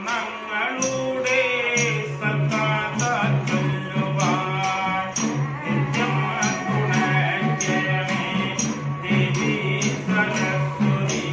സത്പാവർണ്ണങ്ങളുടെ സൽക്കാത്ത ചൊല്ലുവാൻ നിത്യം ഗുണജ്ഞമേ ദേവി സരസ്വതി.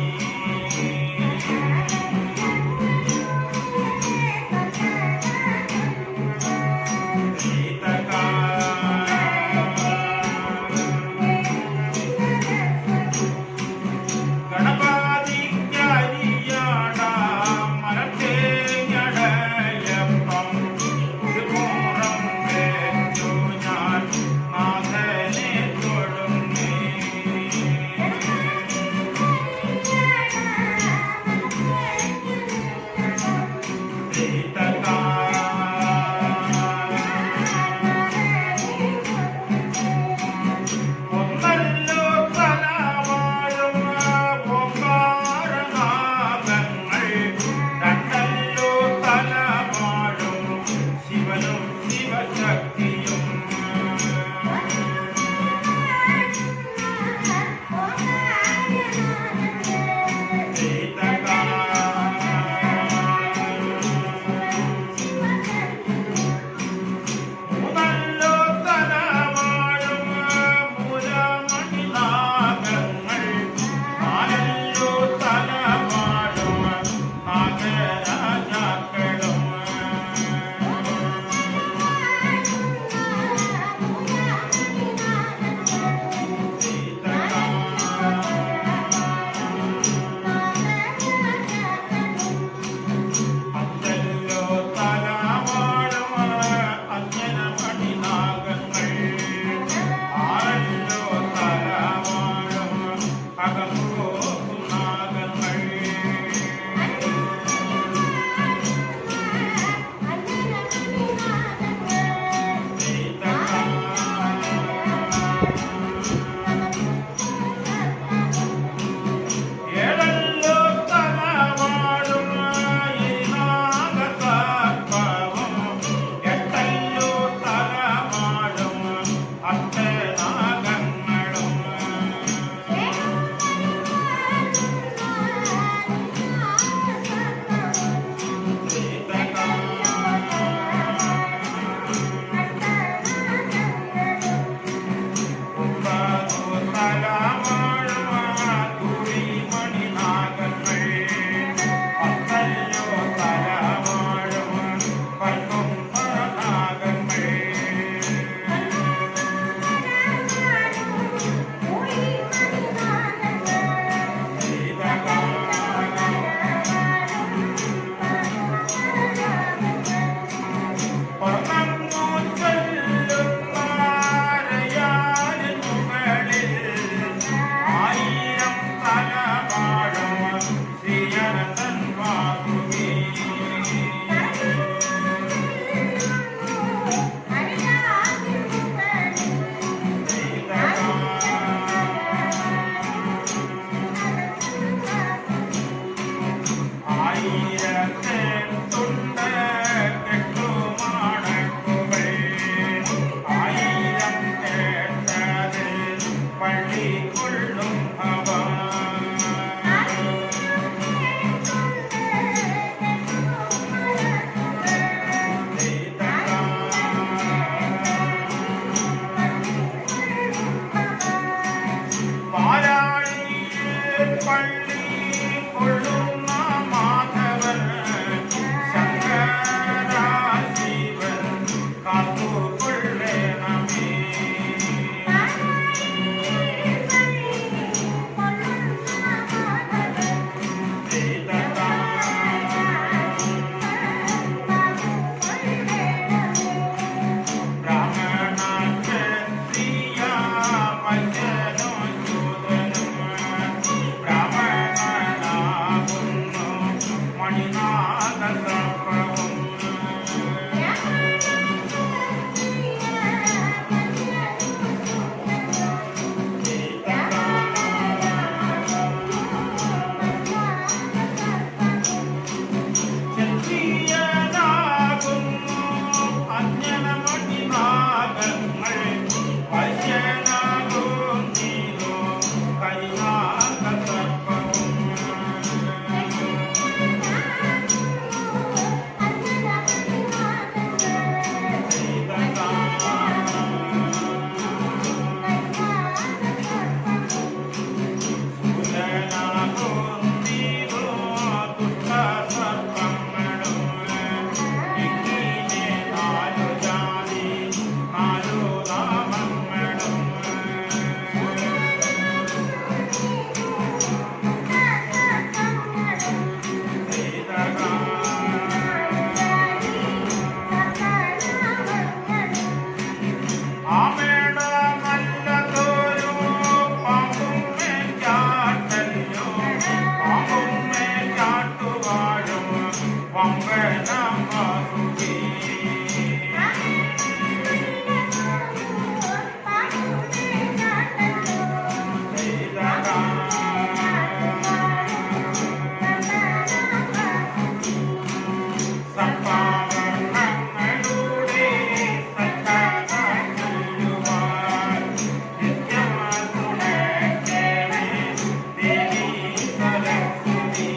വങ്കനമസുഖി സപ്പാവരണങ്ങളുടെ സത്താകുവാൻ നിത്യമാതുണക്കേണേ ദേവി സരസ്വതി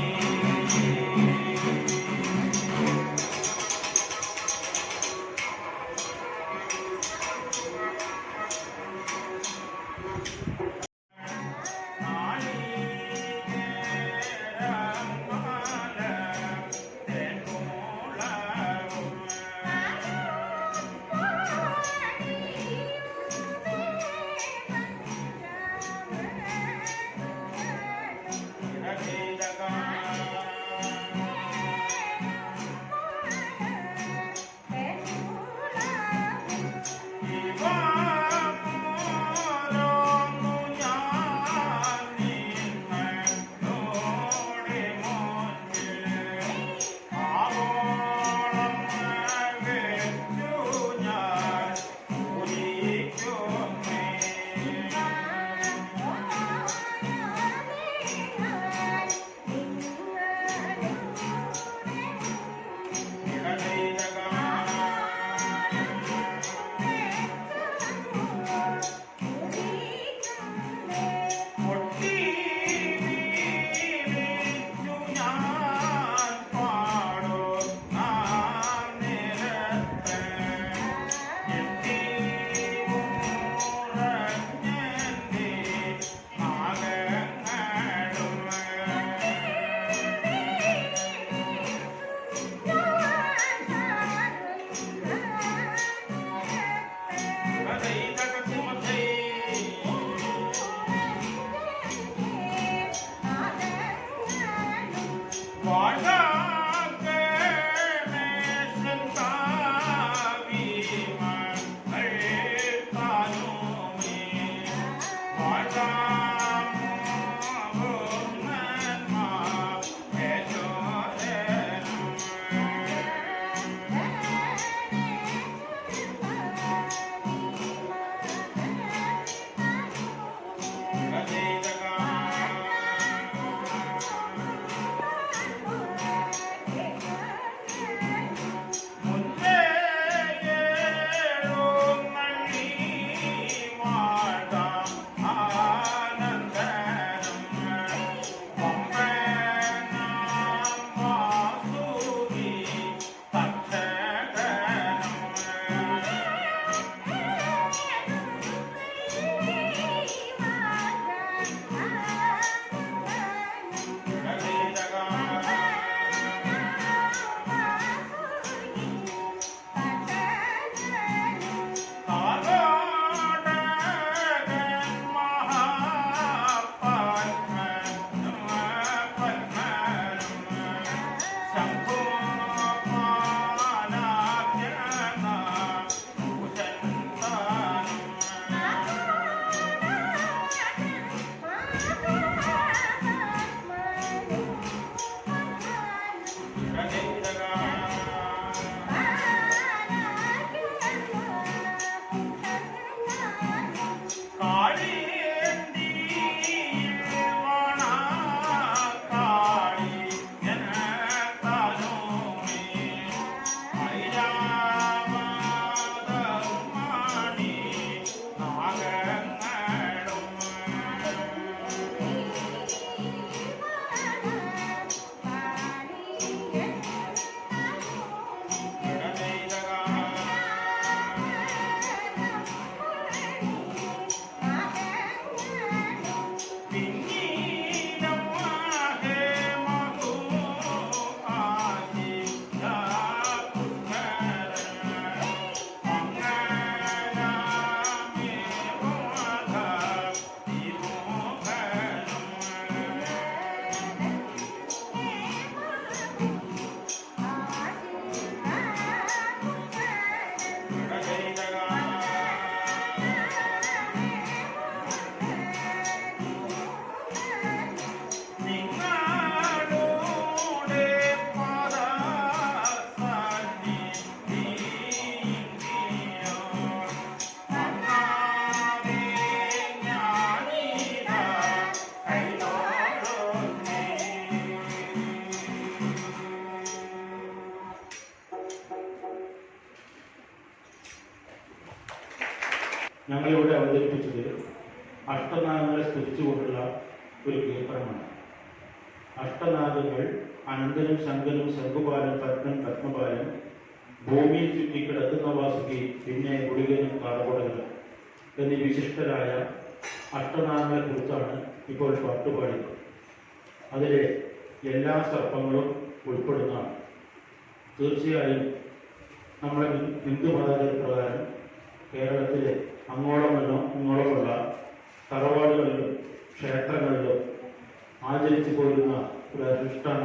ഞങ്ങളിവിടെ അവതരിപ്പിച്ചത് അഷ്ടനാഗങ്ങളെ സ്തുതിച്ചുകൊണ്ടുള്ള ഒരു കീർത്തനമാണ്. അഷ്ടനാഗങ്ങൾ അനന്തനും ശങ്കനും ശംഖുപാലൻ പത്മൻ പത്മപാലൻ ഭൂമിയിൽ ചുറ്റി കിടക്കുന്ന വാസുകി പിന്നെ ഗുളികനും കാറകുടകനും എന്നീ വിശിഷ്ടരായ അഷ്ടനാഗങ്ങളെ കുറിച്ചാണ് ഇപ്പോൾ പാട്ടുപാടിയത്. അതിലെ എല്ലാ സർപ്പങ്ങളും ഉൾപ്പെടുന്നതാണ്. തീർച്ചയായും നമ്മുടെ ഹിന്ദു മതപ്രകാരം കേരളത്തിലെ ഇങ്ങോളമുള്ള തറവാടുകളിലും ക്ഷേത്രങ്ങളിലും ആചരിച്ചു പോരുന്ന ഒരു അനുഷ്ഠാന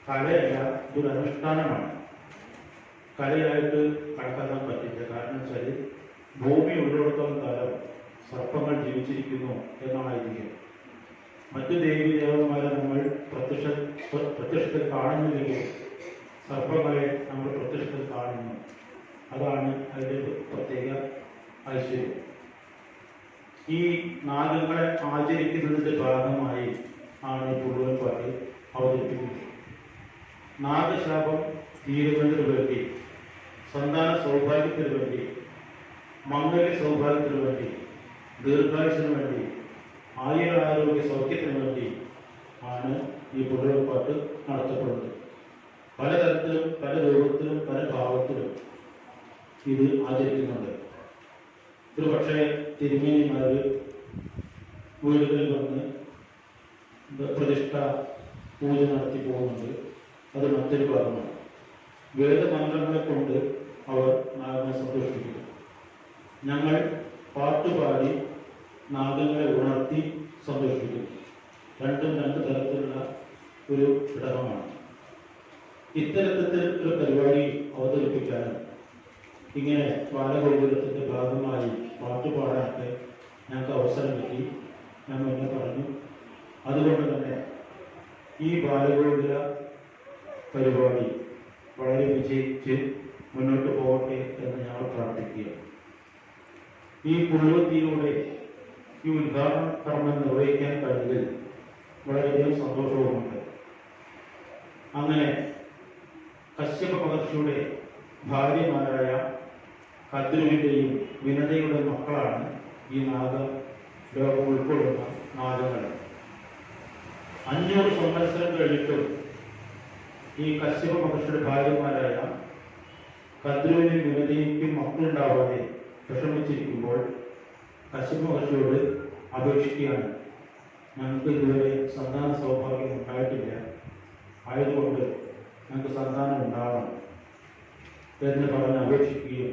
കലയല്ല, ഇതൊരു അനുഷ്ഠാനമാണ്. കലയായിട്ട് കണക്കാക്കാൻ പറ്റില്ല. കാരണം വെച്ചാൽ ഭൂമി ഉള്ളിടത്തോളം കാലം സർപ്പങ്ങൾ ജീവിച്ചിരിക്കുന്നു എന്നാണ് ഐതിഹ്യം. മറ്റു ദേവീ ദേവന്മാരെ നമ്മൾ പ്രത്യക്ഷത്തിൽ കാണുന്നില്ലെങ്കിൽ സർപ്പങ്ങളെ നമ്മൾ പ്രത്യക്ഷത്തിൽ കാണുന്നു. അതാണ് അതിൻ്റെ പ്രത്യേക ഐശ്വര്യം. ഈ നാഗങ്ങളെ ആചരിക്കുന്നതിൻ്റെ ഭാഗമായി ആണ് ഈ പുള്ളുവൻ പാട്ട് അവതരിപ്പിക്കുന്നത്. നാഗശാപം തീരുന്നതിന് വേണ്ടി, സന്താന സൗഭാഗ്യത്തിന് വേണ്ടി, മംഗല്യ സൗഭാഗ്യത്തിന് വേണ്ടി, ദീർഘായുസിന് വേണ്ടി, ആരോഗ്യ സൗഖ്യത്തിന് വേണ്ടി ആണ് ഈ പുള്ളുവൻ പാട്ട് നടത്തപ്പെടുന്നത്. പലതരത്തിലും പല രൂപത്തിലും പല ഭാവത്തിലും ഇത് ആചരിക്കുന്നുണ്ട്. ഒരു പക്ഷേ തിരുമേനിമാർ വീടുകളിൽ വന്ന് പ്രതിഷ്ഠ പൂജ നടത്തി പോകുന്നുണ്ട്. അത് മറ്റൊരു ഭാഗമാണ്. വേദമന്ത്രങ്ങളെ കൊണ്ട് അവർ നാഗങ്ങളെ സന്തോഷിപ്പിക്കുന്നു. ഞങ്ങൾ പാട്ടുപാടി നാഗങ്ങളെ ഉണർത്തി സന്തോഷിപ്പിക്കുന്നു. രണ്ടും രണ്ട് തരത്തിലുള്ള ഒരു ഘടകമാണ്. ഇത്തരത്തിൽ ഒരു പരിപാടി അവതരിപ്പിക്കാനും ഇങ്ങനെ ബാലഗോകുലത്തിൻ്റെ ഭാഗമായി പാട്ടുപാടാനൊക്കെ ഞങ്ങൾക്ക് അവസരം കിട്ടി. ഞാൻ മുന്നേ പറഞ്ഞു. അതുകൊണ്ട് തന്നെ ഈ ബാലഗോകുല പരിപാടി വളരെ വിജയിച്ച് മുന്നോട്ട് പോകട്ടെ എന്ന് ഞങ്ങൾ പ്രാർത്ഥിക്കുക. ഈ പുള്ളുവത്തിയിലൂടെ ഈ ഉദ്ഘാടന കർമ്മം നിർവഹിക്കാൻ കഴിഞ്ഞതിൽ വളരെയധികം സന്തോഷവുമുണ്ട്. അങ്ങനെ കശ്യപ മഹർഷിയുടെ ഭാര്യമാരായ കദ്രുവിൻ്റെയും വിനതയുടെ മക്കളാണ് ഈ ലോകം ഉൾക്കൊള്ളുന്ന നാഗങ്ങൾ. 500 സംവത്സരം കഴിഞ്ഞിട്ടും ഈ കശ്യപ മഹർഷിയുടെ ഭാര്യമാരായ കദ്രുവിനും വിനതയ്ക്കും മക്കളുണ്ടാവാതെ വിഷമിച്ചിരിക്കുമ്പോൾ കശ്യപ മഹർഷിയോട് അപേക്ഷിക്കുകയാണ്. ഞങ്ങൾക്ക് ഇതുവരെ സന്താന സൗഭാഗ്യം ഉണ്ടായിട്ടില്ല, ആയതുകൊണ്ട് ഞങ്ങൾക്ക് സന്താനം ഉണ്ടാവണം എന്ന് പറഞ്ഞ് അപേക്ഷിക്കുകയും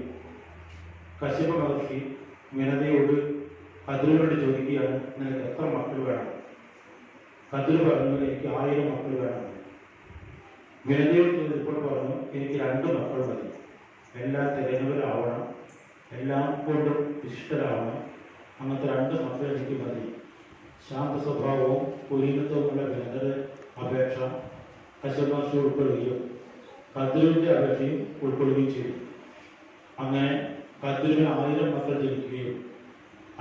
കശ്യപ മഹർഷി വിനതയോട് കദ്രുവിനോട് ചോദിക്കുകയാണ്, നിനക്ക് എത്ര മക്കൾ വേണം? കദ്രു പറഞ്ഞു, എനിക്ക് 1000 മക്കൾ വേണം. വിനതയോട് ചോദിച്ചപ്പോൾ പറഞ്ഞു, എനിക്ക് 2 മക്കൾ മതി. എല്ലാം തികഞ്ഞവരാവണം, എല്ലാം കൊണ്ടും വിശിഷ്ടരാവണം. അങ്ങനത്തെ 2 മക്കൾ എനിക്ക് മതി. ശാന്ത സ്വഭാവവും കുലീനത്വമുള്ള വിനതയുടെ അപേക്ഷ കശ്യപ മഹർഷി ഉൾക്കൊള്ളുകയും കദ്രുവിൻ്റെ അപേക്ഷയും ഉൾക്കൊള്ളുകയും ചെയ്തു. അങ്ങനെ കദ്രുവിന് 1000 മക്കൾ ജനിക്കുകയും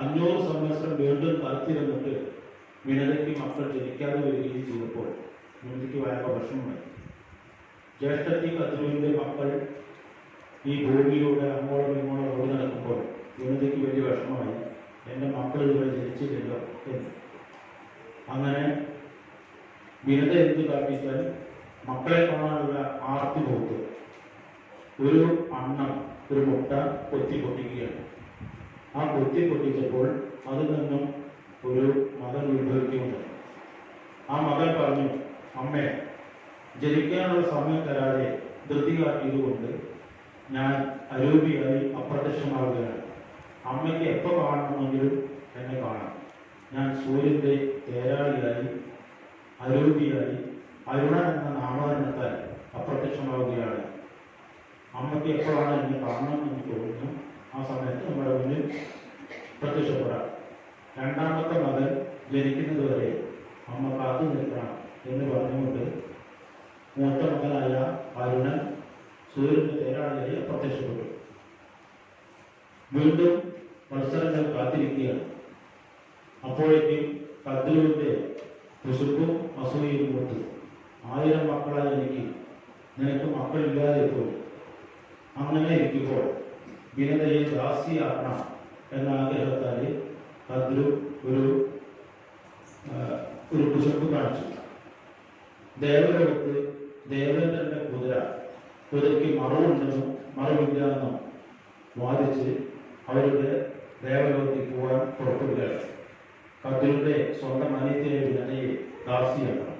500 സംവത്സരം വീണ്ടും കാത്തിരുന്നിട്ട് വിനതയ്ക്ക് മക്കൾ ജനിക്കാതെ വരികയും ചെയ്തപ്പോൾ വിനതയ്ക്ക് ഭയങ്കര വിഷമമായി. ജ്യേഷ്ഠത്തി കദ്രുവിൻ്റെ മക്കൾ ഈ ഭൂമിയിലൂടെ അങ്ങോളം ഇങ്ങോളം ഓടി നടക്കുമ്പോൾ വിനതയ്ക്ക് വലിയ വിഷമമായി. എൻ്റെ മക്കൾ ഇതുവരെ ജനിച്ചില്ലല്ലോ എന്ന്. അങ്ങനെ വിനത എന്ത് കാട്ടിച്ചാൽ മക്കളെ കാണാനുള്ള ആർത്തി പോക്ക് ഒരു അണ്ണം ഒരു മുട്ട കൊത്തി പൊട്ടിക്കുകയാണ്. ആ കൊത്തി പൊട്ടിച്ചപ്പോൾ അതിൽ നിന്നും ഒരു മകൻ ഉത്ഭവിക്കുന്നുണ്ട്. ആ മകൻ പറഞ്ഞു, അമ്മേ, ജനിക്കാനുള്ള സമയം തരാതെ ധൃതി കാട്ടിയതുകൊണ്ട് ഞാൻ അരൂപിയായി അപ്രത്യക്ഷമാവുകയാണ്. അമ്മയ്ക്ക് എപ്പോൾ കാണണമെങ്കിലും എന്നെ കാണാം. ഞാൻ സൂര്യൻ്റെ തേരാളിയായി അരൂപിയായി അരുണൻ എന്ന നാമകരണത്താൽ അപ്രത്യക്ഷമാവുകയാണ്. അമ്മയ്ക്ക് എപ്പോഴാണ് എന്നെ കാണണം എന്ന് തോന്നുന്നു, ആ സമയത്ത് നമ്മുടെ മുന്നിൽ പ്രത്യക്ഷപ്പെടാം. 2ാമത്തെ മകൻ ജനിക്കുന്നത് വരെ അമ്മ കാത്തു നിൽക്കണം എന്ന് പറഞ്ഞുകൊണ്ട് മൂത്ത മകനായ അരുണൻ സൂര്യൻ്റെ തേരാളിയായി പ്രത്യക്ഷപ്പെട്ടു. വീണ്ടും മത്സരങ്ങൾ കാത്തിരിക്കുകയാണ്. അപ്പോഴേക്കും കദ്രുവിൻ്റെ കുശുമ്പും അസൂയയും കൊടുത്തു. 1000 മക്കളായി എനിക്ക്, നിനക്ക് മക്കളില്ലാതെ പോയി. അങ്ങനെ ഇരിക്കുമ്പോൾ വിനതയെ ദാസിയാക്കണം എന്ന ആഗ്രഹത്താൽ അതിൽ ഒരു കുശുമ്പ് കാണിച്ചു. ദേവലോകത്ത് ദേവേന്ദ്രന്റെ കുതിരയ്ക്ക് മറവുണ്ടെന്നും മറവില്ലാന്നും വാദിച്ച് അവരുടെ ദേവലോകത്തേക്ക് പോകാൻ പുറപ്പെടുകയാണ്. കദ്രുവിന്റെ സ്വന്തം അനിയത്തിയായ വിനതയെ ദാസിയാക്കണം.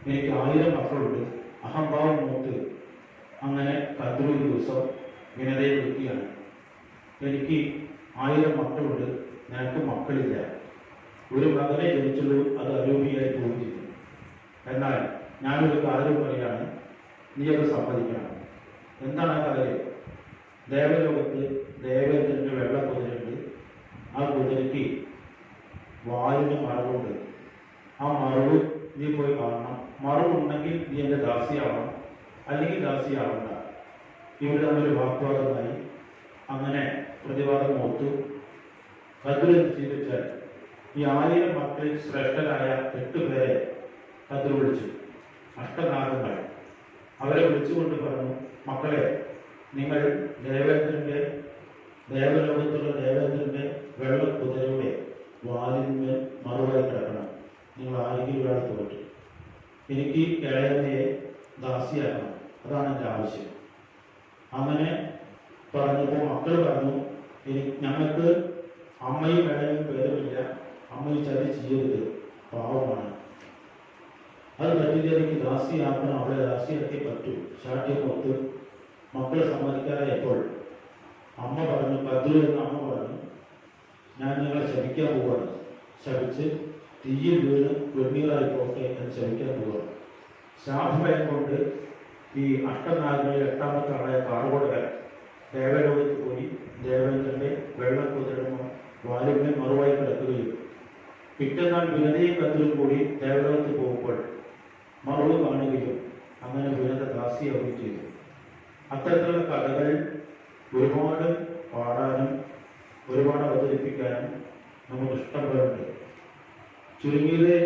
എനിക്ക് 1000 മക്കളുണ്ട്. അഹംഭാവം മൂത്ത് അങ്ങനെ കദ്രു ഒരു ദിവസം വിനതയെ വിളിക്കുകയാണ്. എനിക്ക് 1000 മക്കളുണ്ട്, നിനക്ക് മക്കളില്ല. ഒരു മകനെ ജനിച്ചുള്ളൂ, അത് അരൂപിയായി പോവുകയും ചെയ്തു. എന്നാൽ ഞാനൊരു കാര്യം പറയാണ്, നീ അത് സമ്മതിക്കണം. എന്താണ് ആ കാര്യം? ദേവലോകത്ത് ദേവേന്ദ്രന്റെ വെള്ള കുതിരയുണ്ട്. ആ കുതിരയ്ക്ക് വാലിന് മറവുണ്ട്. ആ മറവ് നീ പോയി കാണണം. മറവുണ്ടെങ്കിൽ നീ എൻ്റെ ദാസിയാവണം, അല്ലെങ്കിൽ ദാസിയാവണ്ട. ഇവർ തമ്മിൽ വാഗ്വാദമായി. അങ്ങനെ പ്രതിവാദം ഓർത്തു. കദ്രു സ്വീകരിച്ചാൽ ഈ 1000 മക്കളിൽ ശ്രേഷ്ഠരായ 8 പേരെ കദ്രു വിളിച്ചു, അഷ്ടനാഗങ്ങൾ. അവരെ വിളിച്ചുകൊണ്ട് പറഞ്ഞു, മക്കളെ, നിങ്ങൾ ദേവലോകത്തുള്ള ദേവേന്ദ്രന്റെ വെള്ള കുതിരയുടെ വാലിന്മേൽ മറുവായി കിടക്കണം. നിങ്ങൾ ആരെങ്കിലും ഒരാൾ തോറ്റു. എനിക്ക് ഇളയമ്മയെ ദാസിയാക്കണം, അതാണ് എൻ്റെ ആവശ്യം. അങ്ങനെ പറഞ്ഞപ്പോൾ മക്കൾ പറഞ്ഞു, ഞങ്ങൾക്ക് അമ്മയും ഇളയും ഭേദമില്ല, അമ്മ ചതി ചെയ്യരുത്, പാവമാണ്. അത് പറ്റില്ല, എനിക്ക് ദാസിയാക്കണം, അവളെ ദാസിയാക്കി പറ്റൂ. ശാഠ്യം ഒത്ത് മക്കളെ സമ്മതിക്കാറായപ്പോൾ അമ്മ പറഞ്ഞു, കദ്രു എന്ന അമ്മ പറഞ്ഞു, ഞാൻ നിങ്ങളെ ശപിക്കാൻ പോവുകയാണ്. ശപിച്ച് തീയിൽ വീണ് വെണ്ണീറായിക്കോട്ടെ എന്ന് ശപിക്കാൻ പോവുകയാണ്. ശാപഭയം കൊണ്ട് ഈ അഷ്ടനാഗങ്ങളിൽ 8ാമത്തെ ആളായ കാറുകൊടുക്കാൻ ദേവലോകത്ത് പോയി ദേവേന്ദ്രന്റെ വെള്ളക്കുതിരമ വാലിന്മേൽ മറുവായി കിടക്കുകയും പിറ്റന്നാൾ വിനതയും കദ്രുവും കൂടി ദേവലോകത്ത് പോകുമ്പോൾ മറവ് കാണുകയും അങ്ങനെ വിനത ദാസിയാവുകയും ചെയ്തു. അത്തരത്തിലുള്ള കഥകൾ ഒരുപാട് പാടാനും ഒരുപാട് അവതരിപ്പിക്കാനും നമുക്ക് ഇഷ്ടപ്പെടുന്നുണ്ട്. ചുരുങ്ങിയത്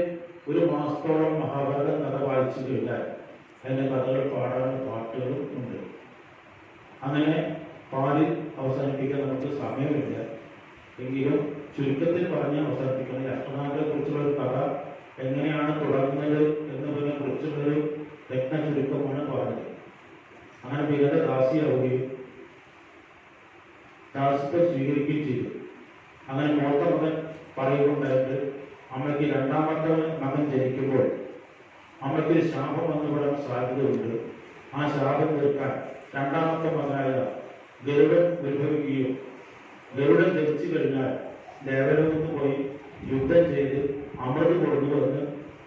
1 മാസത്തോളം മഹാഭാരതം കഥ വായിച്ചു കഴിഞ്ഞാൽ അതിൻ്റെ കഥകൾ പാടാനും പാട്ടുകളും ഉണ്ട്. അങ്ങനെ പാടി അവസാനിപ്പിക്കാൻ നമുക്ക് സമയമില്ല. എങ്കിലും ചുരുക്കത്തിൽ പറഞ്ഞ് അവസാനിപ്പിക്കണം. ഈ അഷ്ടനാഗരെ കുറിച്ചുള്ള ഒരു കഥ എങ്ങനെയാണ് തുടങ്ങുന്നത് എന്നതിനെ കുറിച്ചുള്ളൊരു രത്ന ചുരുക്കമാണ് പറഞ്ഞത്. അങ്ങനെ വിരത ദാസിയാവുകയും ദാസിത്വം സ്വീകരിക്കുകയും ചെയ്തു. അങ്ങനെ മൂത്ത മകൻ പറയുകയുണ്ടായിട്ട് അമ്മയ്ക്ക് 2ാമത്തെ മകൻ ജനിക്കുമ്പോൾ അമ്മയ്ക്ക് ശാപം വന്നുപെടാൻ സാധ്യതയുണ്ട്. ആ ശാപം തീർക്കാൻ 2ാമത്തെ മകനായ ഗരുഡൻ ഉത്ഭവിക്കുകയും ഗരുഡൻ ജനിച്ചു കഴിഞ്ഞാൽ ദേവലോകത്ത് പോയി യുദ്ധം ചെയ്ത് അമൃത് കൊണ്ടുവന്ന്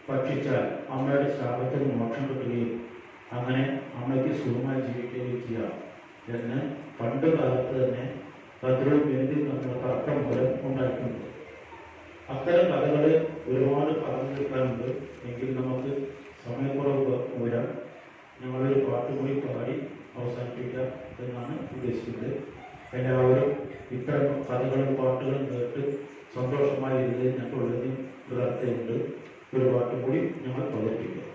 ഭക്ഷിച്ചാൽ അമ്മയുടെ ശാപത്തിന് മോക്ഷം കിട്ടുകയും അങ്ങനെ അമ്മയ്ക്ക് സുഖമായി ജീവിക്കുകയും ചെയ്യാം എന്ന് പണ്ട് കാലത്ത് തന്നെ കദ്രുവും വിനതിയും തമ്മിലുള്ള തർക്കം മൂലം ഉണ്ടായിട്ടുണ്ട്. അത്തരം കഥകൾ ഒരുപാട് പറഞ്ഞു തീർക്കാനുണ്ട്. എങ്കിൽ നമുക്ക് സമയക്കുറവ് മൂലം ഞങ്ങളൊരു പാട്ട് കൂടി പാടി അവസാനിപ്പിക്കാം എന്നാണ് ഉദ്ദേശിക്കുന്നത്. എല്ലാവരും ഇത്തരം കഥകളും പാട്ടുകളും കേട്ട് സന്തോഷമായി ഇരുന്നതിൽ ഞങ്ങളുള്ളതിന് ഒരു അർത്ഥമുണ്ട്. ഒരു പാട്ടും കൂടി ഞങ്ങൾ അവതരിപ്പിക്കാം.